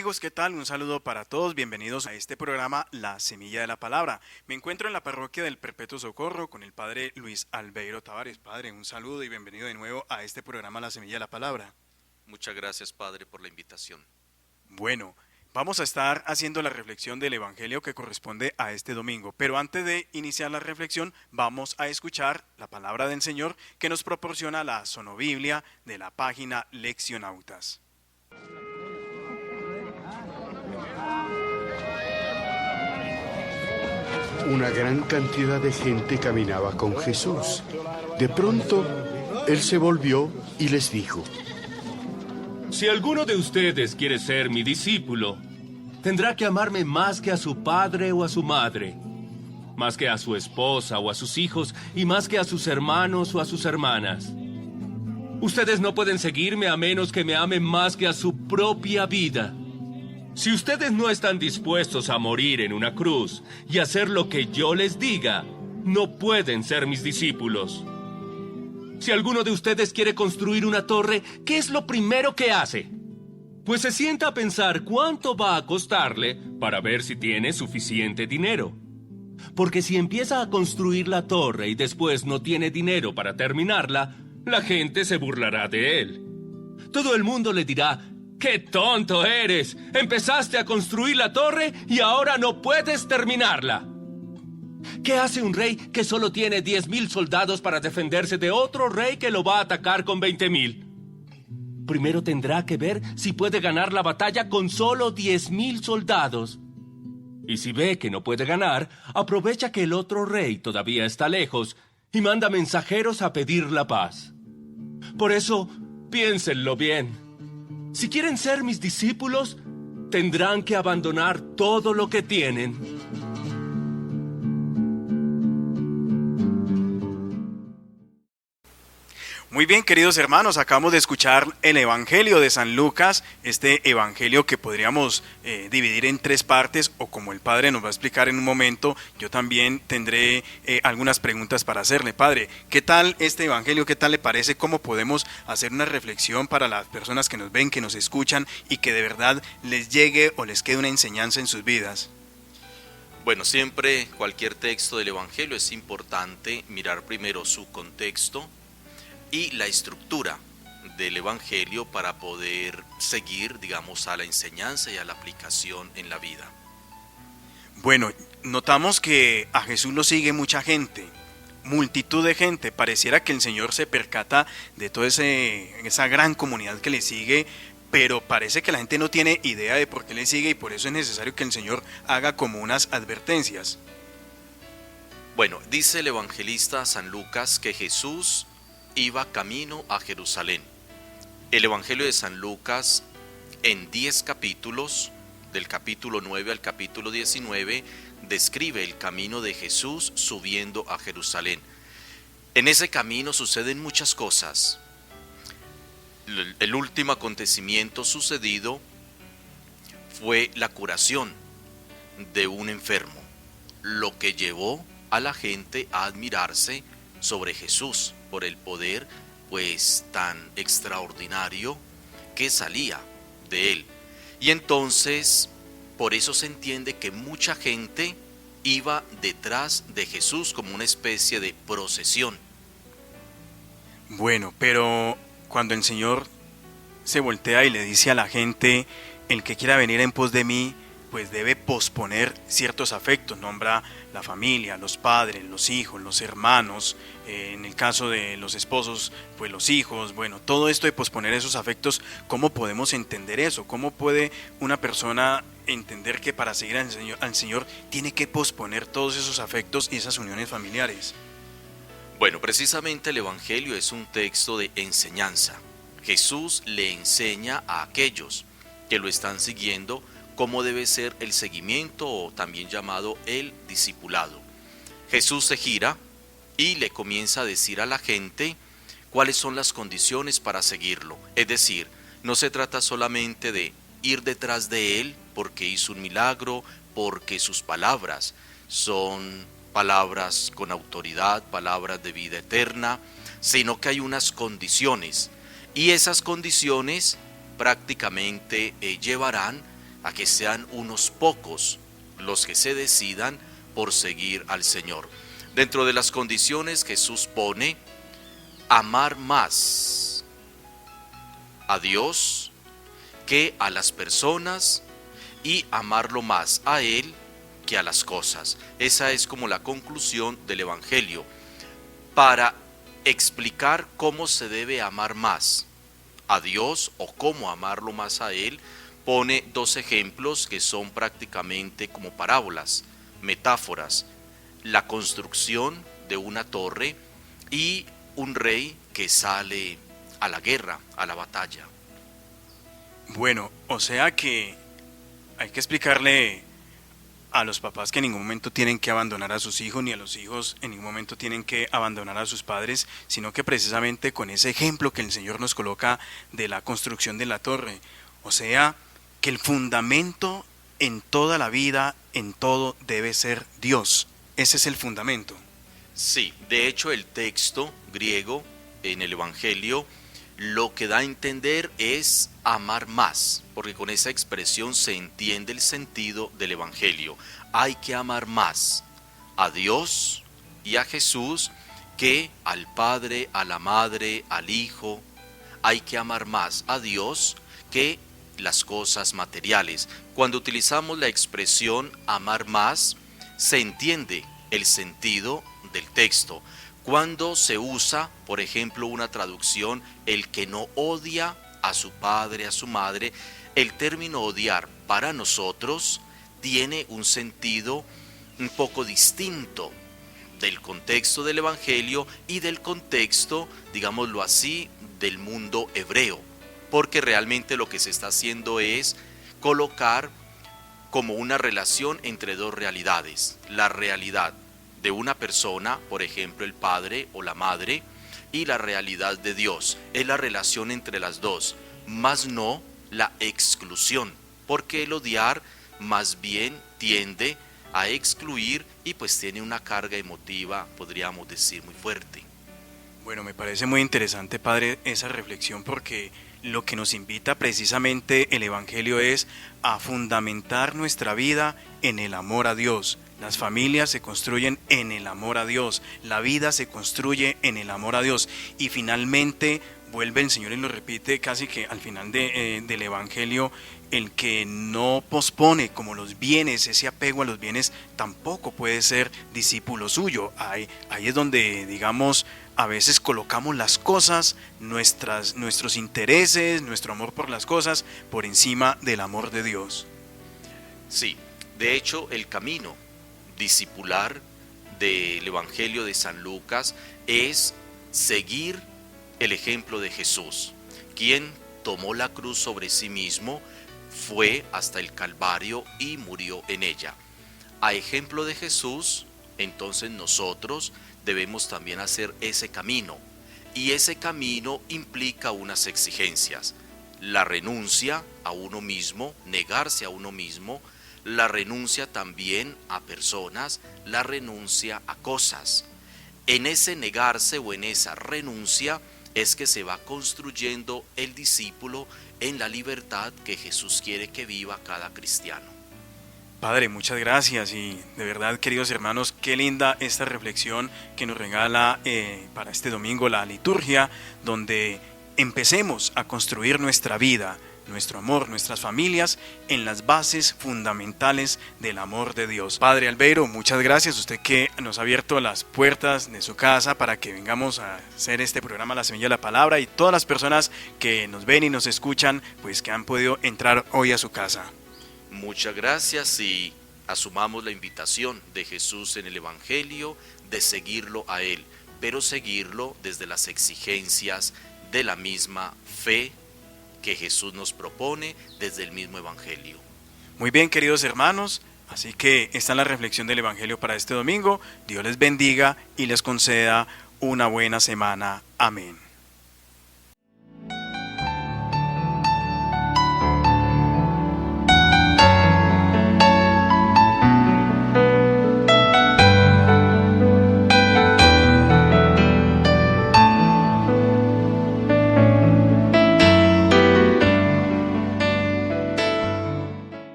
amigos, ¿qué tal? Un saludo para todos, bienvenidos a este programa La Semilla de la Palabra. Me encuentro en la parroquia del Perpetuo Socorro con el padre Luis Albeiro Tavares. Padre, un saludo y bienvenido de nuevo a este programa La Semilla de la Palabra. Muchas gracias, Padre, por la invitación. Bueno, vamos a estar haciendo la reflexión del Evangelio que corresponde a este domingo, pero antes de iniciar la reflexión vamos a escuchar la palabra del Señor que nos proporciona la Sonobiblia de la página Leccionautas. Una gran cantidad de gente caminaba con Jesús. De pronto, Él se volvió y les dijo: Si alguno de ustedes quiere ser mi discípulo, tendrá que amarme más que a su padre o a su madre, más que a su esposa o a sus hijos, y más que a sus hermanos o a sus hermanas. Ustedes no pueden seguirme a menos que me amen más que a su propia vida. Si ustedes no están dispuestos a morir en una cruz y hacer lo que yo les diga, no pueden ser mis discípulos. Si alguno de ustedes quiere construir una torre, ¿qué es lo primero que hace? Pues se sienta a pensar cuánto va a costarle para ver si tiene suficiente dinero. Porque si empieza a construir la torre y después no tiene dinero para terminarla, la gente se burlará de él. Todo el mundo le dirá: ¡qué tonto eres! Empezaste a construir la torre y ahora no puedes terminarla. ¿Qué hace un rey que solo tiene 10,000 soldados para defenderse de otro rey que lo va a atacar con 20,000? Primero tendrá que ver si puede ganar la batalla con solo 10,000 soldados. Y si ve que no puede ganar, aprovecha que el otro rey todavía está lejos y manda mensajeros a pedir la paz. Por eso, piénsenlo bien. Si quieren ser mis discípulos, tendrán que abandonar todo lo que tienen. Muy bien, queridos hermanos, acabamos de escuchar el Evangelio de San Lucas, este Evangelio que podríamos dividir en 3 partes, o como el Padre nos va a explicar en un momento, yo también tendré algunas preguntas para hacerle. Padre, ¿qué tal este Evangelio? ¿Qué tal le parece? ¿Cómo podemos hacer una reflexión para las personas que nos ven, que nos escuchan y que de verdad les llegue o les quede una enseñanza en sus vidas? Bueno, siempre cualquier texto del Evangelio es importante mirar primero su contexto y la estructura del Evangelio para poder seguir, digamos, a la enseñanza y a la aplicación en la vida. Bueno, notamos que a Jesús lo sigue mucha gente, multitud de gente. Pareciera que el Señor se percata de toda esa gran comunidad que le sigue, pero parece que la gente no tiene idea de por qué le sigue y por eso es necesario que el Señor haga como unas advertencias. Bueno, dice el evangelista San Lucas que Jesús iba camino a Jerusalén. El Evangelio de San Lucas, en 10 capítulos, del capítulo 9 al capítulo 19, describe el camino de Jesús subiendo a Jerusalén. En ese camino suceden muchas cosas. El último acontecimiento sucedido fue la curación de un enfermo, lo que llevó a la gente a admirarse sobre Jesús por el poder pues tan extraordinario que salía de él. Y entonces por eso se entiende que mucha gente iba detrás de Jesús como una especie de procesión. Bueno, pero cuando el Señor se voltea y le dice a la gente: el que quiera venir en pos de mí, pues debe posponer ciertos afectos, nombra la familia, los padres, los hijos, los hermanos, en el caso de los esposos, pues los hijos. Bueno, todo esto de posponer esos afectos, ¿cómo podemos entender eso? ¿Cómo puede una persona entender que para seguir al Señor tiene que posponer todos esos afectos y esas uniones familiares? Bueno, precisamente el Evangelio es un texto de enseñanza. Jesús le enseña a aquellos que lo están siguiendo cómo debe ser el seguimiento, o también llamado el discipulado. Jesús se gira y le comienza a decir a la gente cuáles son las condiciones para seguirlo. Es decir, no se trata solamente de ir detrás de él porque hizo un milagro, porque sus palabras son palabras con autoridad, palabras de vida eterna, sino que hay unas condiciones, y esas condiciones prácticamente llevarán a que sean unos pocos los que se decidan por seguir al Señor. Dentro de las condiciones Jesús pone amar más a Dios que a las personas y amarlo más a Él que a las cosas. Esa es como la conclusión del Evangelio. Para explicar cómo se debe amar más a Dios o cómo amarlo más a Él, pone dos ejemplos que son prácticamente como parábolas, metáforas: la construcción de una torre y un rey que sale a la guerra, a la batalla. Bueno, o sea que hay que explicarle a los papás que en ningún momento tienen que abandonar a sus hijos, ni a los hijos en ningún momento tienen que abandonar a sus padres, sino que precisamente con ese ejemplo que el Señor nos coloca de la construcción de la torre, o sea, que el fundamento en toda la vida, en todo, debe ser Dios. Ese es el fundamento. Sí, de hecho el texto griego en el Evangelio lo que da a entender es amar más, porque con esa expresión se entiende el sentido del Evangelio. Hay que amar más a Dios y a Jesús que al Padre, a la Madre, al Hijo. Hay que amar más a Dios que las cosas materiales. Cuando utilizamos la expresión amar más, se entiende el sentido del texto. Cuando se usa, por ejemplo, una traducción, el que no odia a su padre, a su madre, el término odiar para nosotros tiene un sentido un poco distinto del contexto del Evangelio y del contexto, digámoslo así, del mundo hebreo, porque realmente lo que se está haciendo es colocar como una relación entre dos realidades: la realidad de una persona, por ejemplo el padre o la madre, y la realidad de Dios. Es la relación entre las dos, más no la exclusión, porque el odiar más bien tiende a excluir y pues tiene una carga emotiva, podríamos decir, muy fuerte. Bueno, me parece muy interesante, padre, esa reflexión, porque lo que nos invita precisamente el Evangelio es a fundamentar nuestra vida en el amor a Dios. Las familias se construyen en el amor a Dios, la vida se construye en el amor a Dios, y finalmente vuelve el Señor y lo repite casi que al final del Evangelio: el que no pospone como los bienes, ese apego a los bienes, tampoco puede ser discípulo suyo. Ahí es donde, digamos, a veces colocamos las cosas, nuestros intereses, nuestro amor por las cosas, por encima del amor de Dios. Sí, de hecho el camino discipular del Evangelio de San Lucas es seguir el ejemplo de Jesús, quien tomó la cruz sobre sí mismo, fue hasta el Calvario y murió en ella. A ejemplo de Jesús, entonces nosotros debemos también hacer ese camino, y ese camino implica unas exigencias: la renuncia a uno mismo, negarse a uno mismo, la renuncia también a personas, la renuncia a cosas. En ese negarse o en esa renuncia es que se va construyendo el discípulo en la libertad que Jesús quiere que viva cada cristiano. Padre, muchas gracias, y de verdad, queridos hermanos, qué linda esta reflexión que nos regala para este domingo la liturgia, donde empecemos a construir nuestra vida, nuestro amor, nuestras familias en las bases fundamentales del amor de Dios. Padre Albeiro, muchas gracias, usted que nos ha abierto las puertas de su casa para que vengamos a hacer este programa La Semilla de la Palabra, y todas las personas que nos ven y nos escuchan, pues que han podido entrar hoy a su casa. Muchas gracias, y asumamos la invitación de Jesús en el Evangelio de seguirlo a Él, pero seguirlo desde las exigencias de la misma fe que Jesús nos propone desde el mismo Evangelio. Muy bien, queridos hermanos, así que esta es la reflexión del Evangelio para este domingo. Dios les bendiga y les conceda una buena semana. Amén.